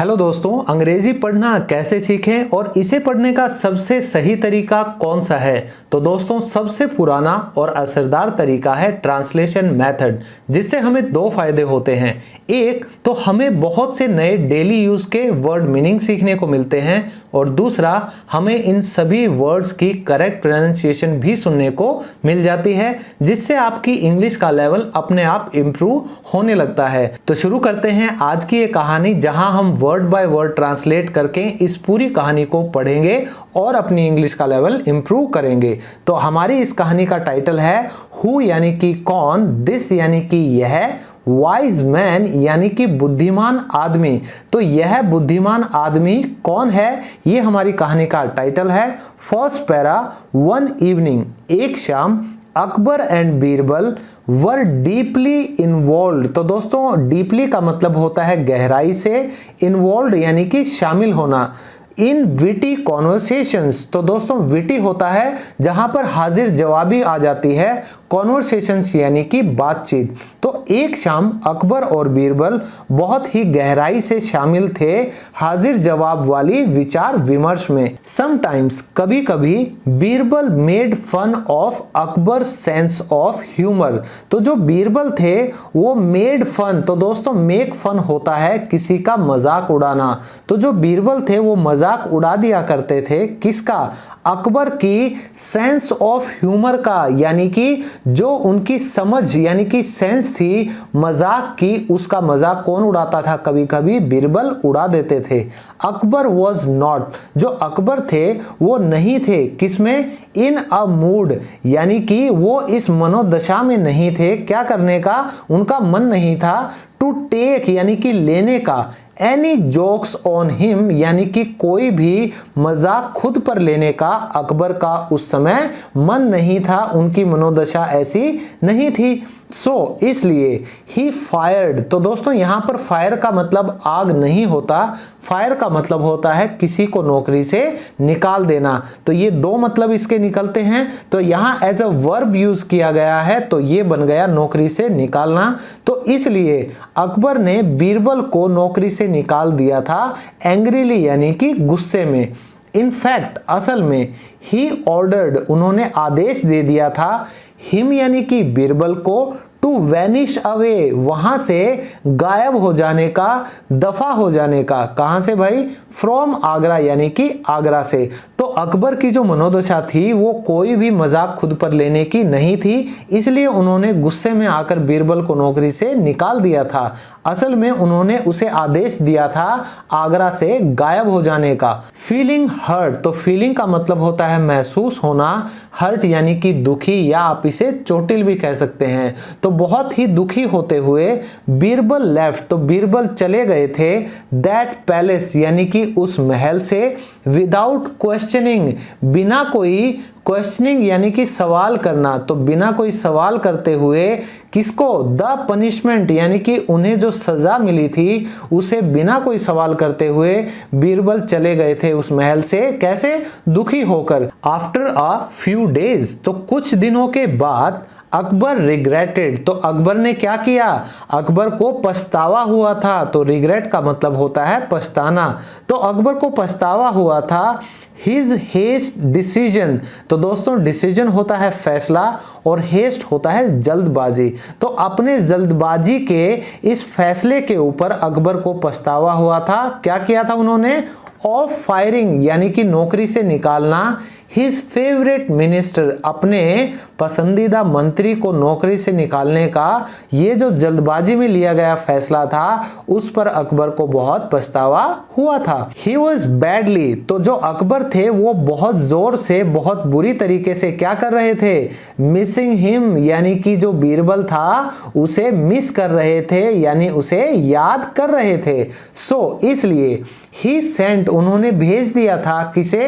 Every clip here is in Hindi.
हेलो दोस्तों, अंग्रेजी पढ़ना कैसे सीखें और इसे पढ़ने का सबसे सही तरीका कौन सा है। तो दोस्तों, सबसे पुराना और असरदार तरीका है ट्रांसलेशन मेथड, जिससे हमें दो फायदे होते हैं। एक तो हमें बहुत से नए डेली यूज के वर्ड मीनिंग सीखने को मिलते हैं और दूसरा हमें इन सभी वर्ड्स की करेक्ट प्रोनाउंसिएशन भी सुनने को मिल जाती है, जिससे आपकी इंग्लिश का लेवल अपने आप इम्प्रूव होने लगता है। तो शुरू करते हैं आज की ये कहानी, जहां हम वर्ड बाय वर्ड ट्रांसलेट करके इस पूरी कहानी को पढ़ेंगे और अपनी इंग्लिश का लेवल इंप्रूव करेंगे। तो हमारी इस कहानी का टाइटल है हु यानी कि कौन, दिस यानी कि यह, वाइज मैन यानी कि बुद्धिमान आदमी। तो यह बुद्धिमान आदमी कौन है, ये हमारी कहानी का टाइटल है। फर्स्ट पैरा, वन इवनिंग, एक शाम Akbar and Birbal were deeply involve. तो दोस्तों, डीपली का मतलब होता है गहराई से, इन्वॉल्व यानी कि शामिल होना। इन विटी कॉन्वर्सेशंस, तो दोस्तों विटी होता है जहां पर हाजिर जवाबी आ जाती है, कॉन्वर्सेशंस यानी कि बातचीत। तो एक शाम अकबर और बीरबल बहुत ही गहराई से शामिल थे हाजिर जवाब वाली विचार विमर्श में। समटाइम्स, कभी कभी, Birbal made fun of Akbar sense of humour. तो जो बीरबल थे वो मेड फन, तो दोस्तों मेक फन होता है किसी का मजाक उड़ाना। तो जो बीरबल थे वो मजाक उड़ा दिया करते थे, किसका? अकबर की सेंस ऑफ ह्यूमर का, यानी कि जो उनकी समझ यानी कि सेंस थी मजाक की, उसका मजाक कौन उड़ाता था? कभी कभी बीरबल उड़ा देते थे। अकबर वॉज नॉट, जो अकबर थे वो नहीं थे किसमें? इन अ मूड, यानी कि वो इस मनोदशा में नहीं थे, क्या करने का? उनका मन नहीं था। टू टेक यानी कि लेने का, एनी जोक्स ऑन हिम यानी कि कोई भी मजाक खुद पर लेने का अकबर का उस समय मन नहीं था, उनकी मनोदशा ऐसी नहीं थी। सो इसलिए ही फायर्ड, तो दोस्तों यहां पर फायर का मतलब आग नहीं होता, फायर का मतलब होता है किसी को नौकरी से निकाल देना। तो ये दो मतलब इसके निकलते हैं। तो यहां एज अ वर्ब यूज किया गया है, तो ये बन गया नौकरी से निकालना। तो इसलिए अकबर ने बीरबल को नौकरी से निकाल दिया था, एंग्रीली यानी कि गुस्से में। इनफैक्ट, असल में, ही ऑर्डर्ड, उन्होंने आदेश दे दिया था, हिम यानी कि बीरबल को, टू वैनिश अवे, वहां से गायब हो जाने का, दफा हो जाने का। कहां से भाई? फ्रॉम आगरा, यानी कि आगरा से। तो अकबर की जो मनोदशा थी वो कोई भी मजाक खुद पर लेने की नहीं थी, इसलिए उन्होंने गुस्से में आकर बीरबल को नौकरी से निकाल दिया था। असल में उन्होंने उसे आदेश दिया था आगरा से गायब हो जाने का। फीलिंग हर्ट, तो फीलिंग का मतलब होता है महसूस होना, हर्ट यानी कि दुखी, या आप इसे चोटिल भी कह सकते हैं। तो बहुत ही दुखी होते हुए बीरबल लेफ्ट, तो बीरबल चले गए थे दैट पैलेस यानी कि उस महल से, विदाउट क्वेश्चनिंग, बिना कोई क्वेश्चनिंग यानी कि सवाल करना, तो बिना कोई सवाल करते हुए, किसको? द पनिशमेंट यानी कि उन्हें जो सजा मिली थी उसे बिना कोई सवाल करते हुए बीरबल चले गए थे उस महल से। कैसे? दुखी होकर। आफ्टर अ फ्यू डेज, तो कुछ दिनों के बाद, अकबर रिग्रेटेड, तो अकबर ने क्या किया? अकबर को पछतावा हुआ था। तो रिग्रेट का मतलब होता है पछताना। तो अकबर को पछतावा हुआ था। हिज हेस्ट डिसीजन, तो दोस्तों डिसीजन होता है फैसला और हेस्ट होता है जल्दबाजी। तो अपने जल्दबाजी के इस फैसले के ऊपर अकबर को पछतावा हुआ था। क्या किया था उन्होंने? ऑफ फायरिंग यानी कि नौकरी से निकालना, हिज फेवरेट मिनिस्टर, अपने पसंदीदा मंत्री को नौकरी से निकालने का ये जो जल्दबाजी में लिया गया फैसला था उस पर अकबर को बहुत पछतावा हुआ था। ही वॉज बैडली, तो जो अकबर थे वो बहुत जोर से, बहुत बुरी तरीके से क्या कर रहे थे? मिसिंग हिम, यानी कि जो बीरबल था उसे मिस कर रहे थे, यानी उसे याद कर रहे थे। सो इसलिए ही सेंट, उन्होंने भेज दिया था, किसे?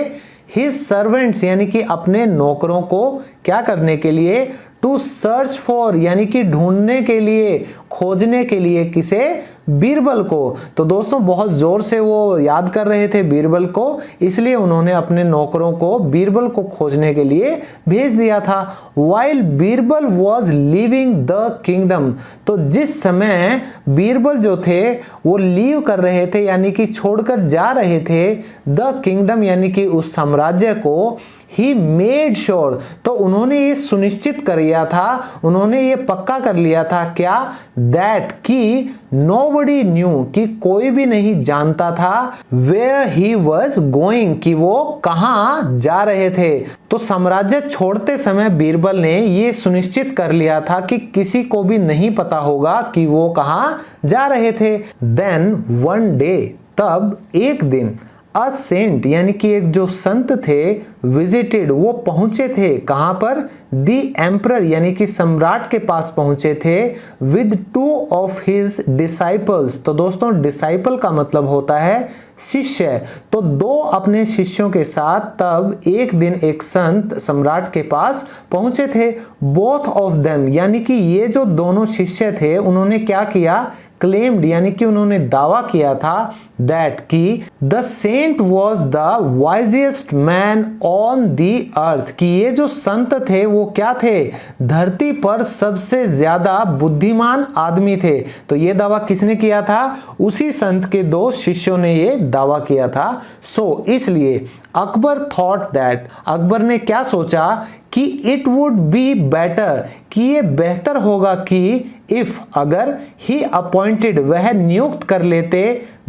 हिज सर्वेंट्स यानी कि अपने नौकरों को क्या करने के लिए? टू सर्च फॉर यानी कि ढूंढने के लिए, खोजने के लिए, किसे? बीरबल को। तो दोस्तों बहुत जोर से वो याद कर रहे थे बीरबल को, इसलिए उन्होंने अपने नौकरों को बीरबल को खोजने के लिए भेज दिया था। While Birbal was leaving the kingdom, तो जिस समय बीरबल जो थे वो लीव कर रहे थे यानी कि छोड़कर जा रहे थे द किंगडम यानी कि उस साम्राज्य को, ही मेड श्योर, तो उन्होंने ये सुनिश्चित कर लिया था, उन्होंने ये पक्का कर लिया था क्या, दैट कि नोबडी न्यू, कि कोई भी नहीं जानता था, वेयर ही वॉज गोइंग, कि वो कहां जा रहे थे। तो साम्राज्य छोड़ते समय बीरबल ने ये सुनिश्चित कर लिया था कि किसी को भी नहीं पता होगा कि वो कहां जा रहे थे। देन वन डे, तब एक दिन, अ सेंट यानी कि एक जो संत थे, विजिटेड, वो पहुंचे थे कहां पर, दी एम्परर यानी कि सम्राट के पास पहुंचे थे, विद 2 ऑफ हिज डिसाइपल्स। तो दोस्तों डिसाइपल का मतलब होता है शिष्य, तो 2 अपने शिष्यों के साथ तब एक दिन एक संत सम्राट के पास पहुंचे थे। बोथ ऑफ देम यानी कि ये जो दोनों शिष्य थे उन्होंने क्या किया, क्लेम्ड यानी कि उन्होंने दावा किया था, दैट कि the saint was the wisest man on the earth, कि ये जो संत थे वो क्या थे, धरती पर सबसे ज्यादा बुद्धिमान आदमी थे। तो ये दावा किसने किया था, उसी संत के 2 शिष्यों ने ये दावा किया था। सो इसलिए अकबर थॉट दैट, अकबर ने क्या सोचा कि इट वुड बी बेटर, कि ये बेहतर होगा कि इफ, अगर ही अपॉइंटेड, वह नियुक्त कर लेते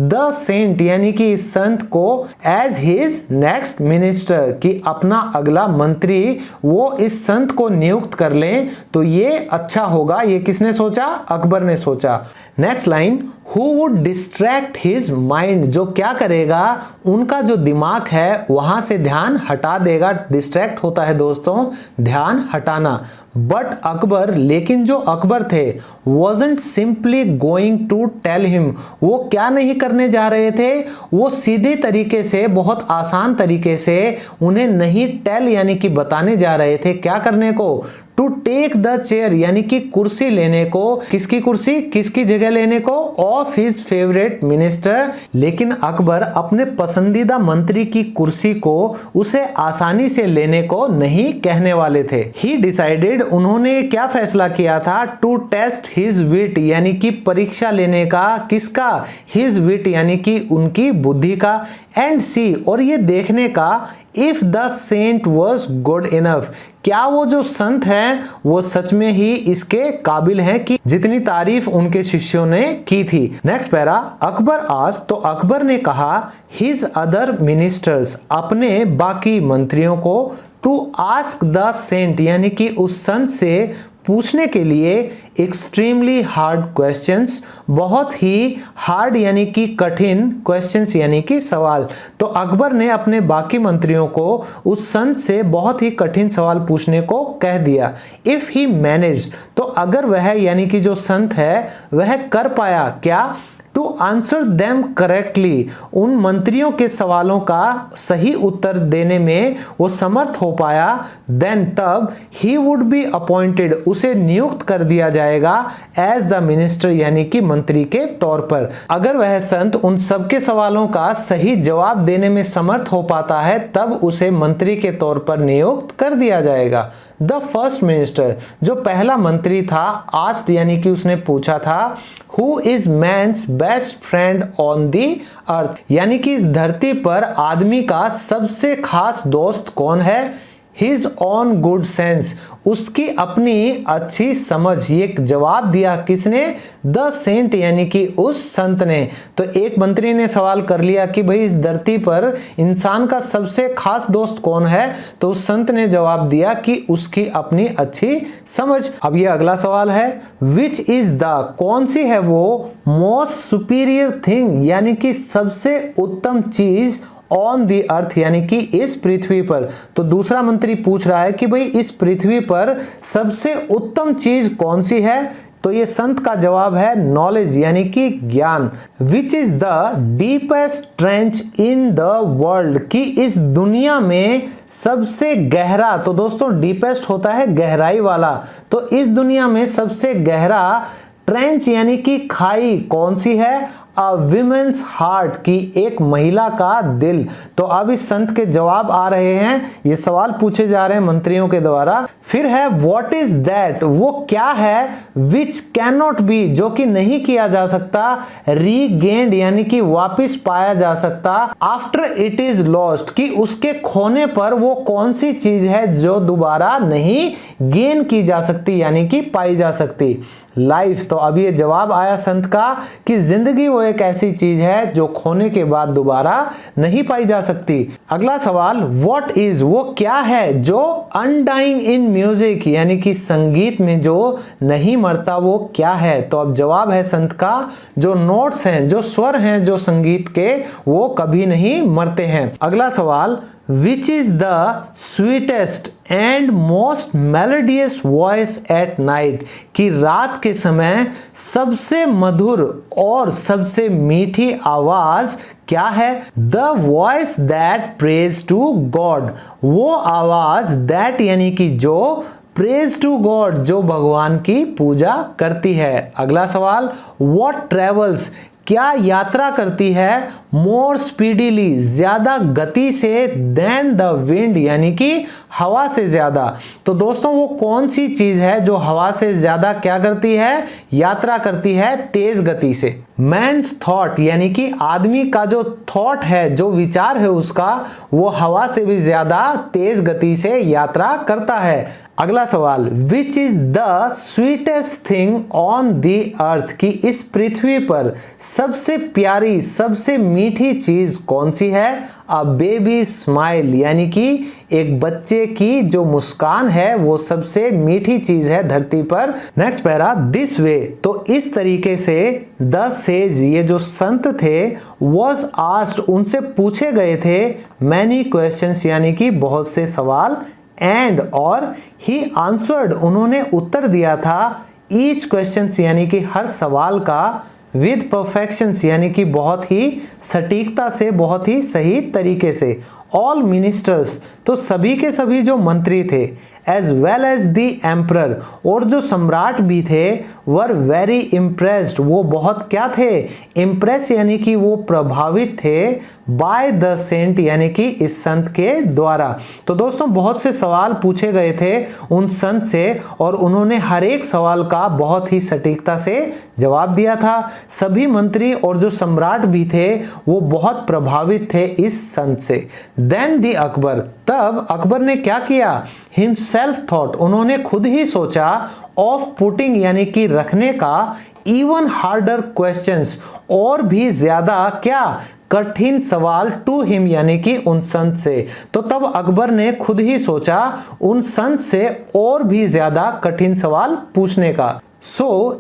द सेंट यानी कि इस संत को एज हिज नेक्स्ट मिनिस्टर, कि अपना अगला मंत्री वो इस संत को नियुक्त कर लें तो ये अच्छा होगा। ये किसने सोचा, अकबर ने सोचा। Next line, who would distract his mind, जो क्या करेगा, उनका जो दिमाग है वहां से ध्यान हटा देगा। डिस्ट्रैक्ट होता है दोस्तों ध्यान हटाना। बट अकबर, लेकिन जो अकबर थे, wasn't simply going to tell him, वो क्या नहीं करने जा रहे थे, वो सीधे तरीके से, बहुत आसान तरीके से उन्हें नहीं टेल यानी कि बताने जा रहे थे, क्या करने को, टू टेक द चेयर यानी कि कुर्सी लेने को, किसकी कुर्सी, किसकी जगह लेने को, ऑफ हिज फेवरेट मिनिस्टर। लेकिन अकबर अपने पसंदीदा मंत्री की कुर्सी को उसे आसानी से लेने को नहीं कहने वाले थे। ही डिसाइडेड, उन्होंने क्या फैसला किया था, टू टेस्ट हिज विट यानी कि परीक्षा लेने का, किसका, हिज विट यानी कि उनकी बुद्धि का, एंड सी, और ये देखने का, if the saint was good enough, क्या वो जो संत हैं वो सच में ही इसके काबिल हैं कि जितनी तारीफ उनके शिष्यों ने की थी। नेक्स्ट पैरा, अकबर आस्क्ड, तो अकबर ने कहा, हिज अदर मिनिस्टर्स, अपने बाकी मंत्रियों को, टू आस्क द सेंट यानी कि उस संत से पूछने के लिए, एक्सट्रीमली हार्ड क्वेश्चंस, बहुत ही हार्ड यानी कि कठिन, क्वेश्चंस यानी कि सवाल। तो अकबर ने अपने बाकी मंत्रियों को उस संत से बहुत ही कठिन सवाल पूछने को कह दिया। इफ ही मैनेज, तो अगर वह यानी कि जो संत है वह कर पाया क्या, टू आंसर देम करेक्टली, उन मंत्रियों के सवालों का सही उत्तर देने में वो समर्थ हो पाया, देन तब ही वुड बी अपॉइंटेड, उसे नियुक्त कर दिया जाएगा एज द मिनिस्टर यानी कि मंत्री के तौर पर। अगर वह संत उन सबके सवालों का सही जवाब देने में समर्थ हो पाता है तब उसे मंत्री के तौर पर नियुक्त कर दिया जाएगा। द फर्स्ट मिनिस्टर, जो पहला मंत्री था, आस्क्ड यानी कि उसने पूछा था, who is man's best friend on the earth, यानी कि इस धरती पर आदमी का सबसे खास दोस्त कौन है, हिज ऑन गुड सेंस, उसकी अपनी अच्छी समझ। ये जवाब दिया किसने, द सेंट यानी कि उस संत ने। तो एक मंत्री ने सवाल कर लिया कि भाई इस धरती पर इंसान का सबसे खास दोस्त कौन है, तो उस संत ने जवाब दिया कि उसकी अपनी अच्छी समझ। अब ये अगला सवाल है, विच इज द, कौन सी है वो, मोस्ट सुपीरियर थिंग यानी कि सबसे उत्तम चीज, ऑन दी अर्थ यानी कि इस पृथ्वी पर। तो दूसरा मंत्री पूछ रहा है कि भाई इस पृथ्वी पर सबसे उत्तम चीज कौन सी है, तो ये संत का जवाब है नॉलेज यानी कि ज्ञान। विच is the deepest trench in the world, कि इस दुनिया में सबसे गहरा, तो दोस्तों डीपेस्ट होता है गहराई वाला, तो इस दुनिया में सबसे गहरा ट्रेंच यानी कि खाई कौन सी है? अ विमेन्स हार्ट की एक महिला का दिल। तो अब इस संत के जवाब आ रहे हैं, ये सवाल पूछे जा रहे हैं मंत्रियों के द्वारा। फिर है व्हाट इज दैट, वो क्या है? विच कैन नॉट बी, जो कि नहीं किया जा सकता। रीगेन्ड यानी कि वापिस पाया जा सकता। आफ्टर इट इज लॉस्ट, कि उसके खोने पर वो कौन सी चीज है जो दोबारा नहीं गेन की जा सकती यानी कि पाई जा सकती। लाइफ, तो अब ये जवाब आया संत का कि जिंदगी वो एक ऐसी चीज है जो खोने के बाद दोबारा नहीं पाई जा सकती। अगला सवाल, व्हाट इज, वो क्या है जो अनडाइंग इन म्यूजिक यानी कि संगीत में जो नहीं मरता वो क्या है? तो अब जवाब है संत का, जो नोट्स हैं, जो स्वर हैं जो संगीत के, वो कभी नहीं मरते हैं। अगला सवाल, Which is the sweetest and most melodious voice at night, कि रात के समय सबसे मधुर और सबसे मीठी आवाज क्या है? The voice that prays to God, वो आवाज that यानी कि जो, प्रेज टू गॉड जो भगवान की पूजा करती है। अगला सवाल, What travels, क्या यात्रा करती है? मोर स्पीडीली, ज्यादा गति से, देन द विंड यानी कि हवा से ज्यादा। तो दोस्तों वो कौन सी चीज है जो हवा से ज्यादा क्या करती है? यात्रा करती है तेज गति से। मैन्स थॉट यानी कि आदमी का जो थॉट है, जो विचार है उसका, वो हवा से भी ज्यादा तेज गति से यात्रा करता है। अगला सवाल, which is the sweetest thing on the earth, की इस पृथ्वी पर सबसे प्यारी सबसे मीठी चीज कौन सी है? अ बेबी स्माइल यानी कि एक बच्चे की जो मुस्कान है वो सबसे मीठी चीज है धरती पर। नेक्स्ट पैरा, दिस वे, तो इस तरीके से द सेज, ये जो संत थे, वॉज आस्क्ड, उनसे पूछे गए थे, मैनी क्वेश्चंस यानी कि बहुत से सवाल, एंड और ही आंसर्ड, उन्होंने उत्तर दिया था, ईच क्वेश्चन यानी कि हर सवाल का, विद परफेक्शंस यानी कि बहुत ही सटीकता से, बहुत ही सही तरीके से। ऑल मिनिस्टर्स, तो सभी के सभी जो मंत्री थे, as well as the emperor, और जो सम्राट भी थे, वर वेरी इम्प्रेस्ड, वो बहुत क्या थे? इम्प्रेस यानी कि वो प्रभावित थे, बाय द सेंट यानी कि इस संत के द्वारा। तो दोस्तों बहुत से सवाल पूछे गए थे उन संत से और उन्होंने हर एक सवाल का बहुत ही सटीकता से जवाब दिया था। सभी मंत्री और जो सम्राट भी थे वो बहुत प्रभावित थे इस संत से। देन दी अकबर, तब अकबर ने क्या किया? हिमसेल्फ थॉट, उन्होंने खुद ही सोचा, ऑफ पुटिंग यानी कि रखने का, इवन हार्डर क्वेश्चंस, और भी ज्यादा क्या? कठिन सवाल, टू हिम यानी कि उन संत से। तो तब अकबर ने खुद ही सोचा उन संत से और भी ज्यादा कठिन सवाल पूछने का।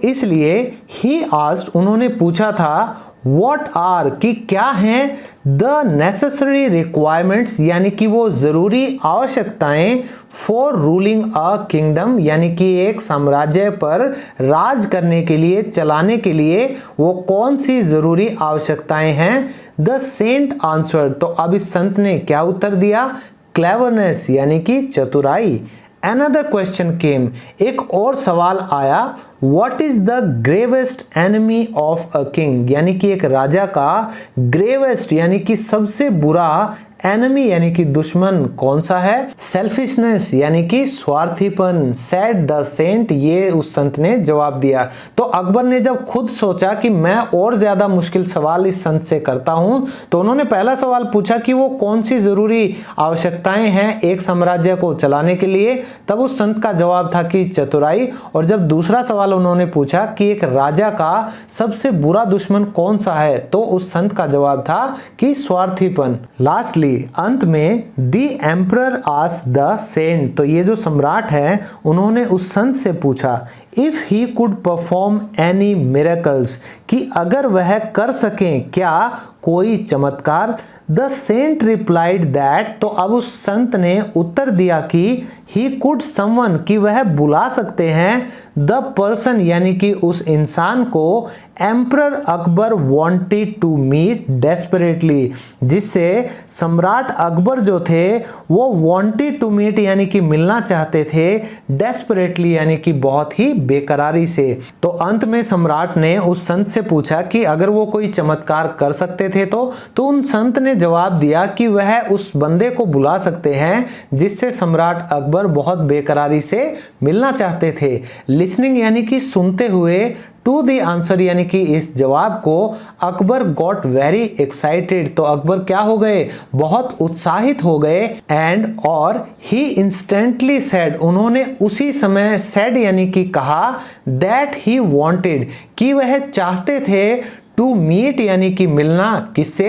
इसलिए ही आस्क्ड, उन्होंने पूछा था, What are, कि क्या हैं, द नेसेसरी रिक्वायरमेंट्स यानी कि वो जरूरी आवश्यकताएं, फॉर रूलिंग अ किंगडम यानी कि एक साम्राज्य पर राज करने के लिए, चलाने के लिए वो कौन सी जरूरी आवश्यकताएं हैं? द सेंट आंसर्ड, तो अब इस संत ने क्या उत्तर दिया? क्लेवरनेस यानी कि चतुराई। Another question came, एक और सवाल आया, What is the gravest enemy of a king, यानी कि एक राजा का ग्रेवेस्ट यानी कि सबसे बुरा, एनिमी यानी कि दुश्मन कौन सा है? सेल्फिशनेस यानी कि स्वार्थीपन, सेड द सेंट, ये उस संत ने जवाब दिया। तो अकबर ने जब खुद सोचा कि मैं और ज्यादा मुश्किल सवाल इस संत से करता हूं, तो उन्होंने पहला सवाल पूछा कि वो कौन सी जरूरी आवश्यकताएं हैं एक साम्राज्य को चलाने के लिए, तब उस संत का जवाब था कि चतुराई। और जब दूसरा सवाल उन्होंने पूछा कि एक राजा का सबसे बुरा दुश्मन कौन सा है, तो उस संत का जवाब था कि स्वार्थीपन। लास्टली अंत में दी एम्परर आस्क्ड द सेंट, तो ये जो सम्राट है उन्होंने उस संत से पूछा, if he could perform any miracles, कि अगर वह कर सकें क्या कोई चमत्कार। द सेंट रिप्लाइड दैट, तो अब उस संत ने उत्तर दिया कि ही कुड समवन, कि वह बुला सकते हैं, द पर्सन यानी कि उस इंसान को, emperor Akbar wanted to meet desperately, जिससे सम्राट अकबर जो थे वो वांटेड टू मीट यानी कि मिलना चाहते थे, डेस्परेटली यानी कि बहुत ही बेकरारी से। तो अंत में सम्राट ने उस संत से पूछा कि अगर वो कोई चमत्कार कर सकते थे तो उन संत ने जवाब दिया कि वह उस बंदे को बुला सकते हैं जिससे सम्राट अकबर बहुत बेकरारी से मिलना चाहते थे। लिसनिंग यानी कि सुनते हुए टू द आंसर यानी कि इस जवाब को अकबर गॉट वेरी एक्साइटेड, तो अकबर क्या हो गए, बहुत उत्साहित हो गए। एंड और ही इंस्टेंटली सेड, उन्होंने उसी समय सेड यानी कि कहा दैट ही वांटेड, कि वह चाहते थे टू मीट यानी कि मिलना, किससे,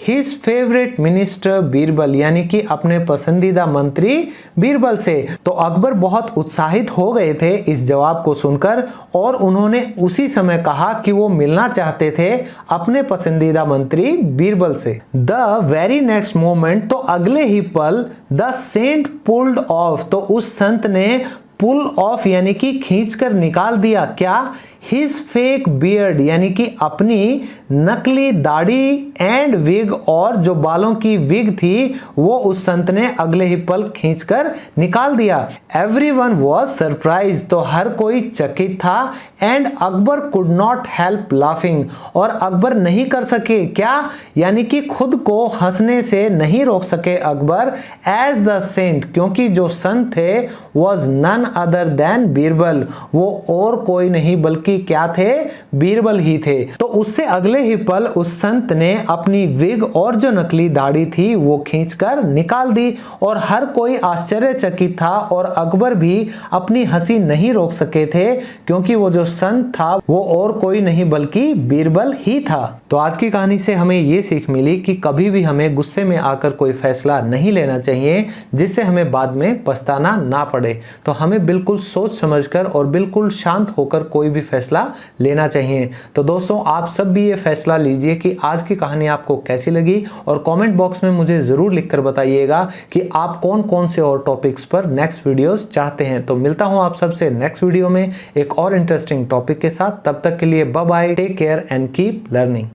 हिज फेवरेट मिनिस्टर बीरबल यानी कि अपने पसंदीदा मंत्री बीरबल से। तो अकबर बहुत उत्साहित हो गए थे इस जवाब को सुनकर और उन्होंने उसी समय कहा कि वो मिलना चाहते थे अपने पसंदीदा मंत्री बीरबल से। द वेरी नेक्स्ट मोमेंट, तो अगले ही पल, द सेंट पुल्ड ऑफ, तो उस संत ने पुल ऑफ यानी कि खींचकर निकाल दिया, क्या, हिज फेक बियर्ड यानी कि अपनी नकली दाढ़ी एंड विग, और जो बालों की विग थी वो उस संत ने अगले ही पल खींचकर निकाल दिया। एवरीवन वाज सरप्राइज, तो हर कोई चकित था। And Akbar could not help laughing, और अकबर नहीं कर सके, क्या, यानी कि खुद को हंसने से नहीं रोक सके अकबर। एज द सेंट, क्योंकि जो संत थे was none other than Birbal, वो और कोई नहीं बल्कि क्या थे, बीरबल ही थे। तो उससे अगले ही पल उस संत ने अपनी विग और जो नकली दाढ़ी थी वो खींचकर निकाल दी और हर कोई आश्चर्यचकित था और अकबर भी अपनी हंसी नहीं रोक सके थे क्योंकि वो जो संत था वो और कोई नहीं बल्कि बीरबल ही था। तो आज की कहानी से हमें ये सीख मिली कि कभी भी हमें गुस्से में आकर कोई फैसला नहीं लेना चाहिए जिससे हमें बाद में पछताना ना पड़े। तो हमें बिल्कुल सोच समझकर और बिल्कुल शांत होकर कोई भी फैसला लेना चाहिए। तो दोस्तों आप सब भी ये फैसला लीजिए कि आज की कहानी आपको कैसी लगी और कमेंट बॉक्स में मुझे जरूर लिखकर बताइएगा कि आप कौन कौन से और टॉपिक्स पर नेक्स्ट वीडियोस चाहते हैं। तो मिलता हूं आप सबसे नेक्स्ट वीडियो में एक और इंटरेस्टिंग टॉपिक के साथ। तब तक के लिए bye bye, take care and keep learning.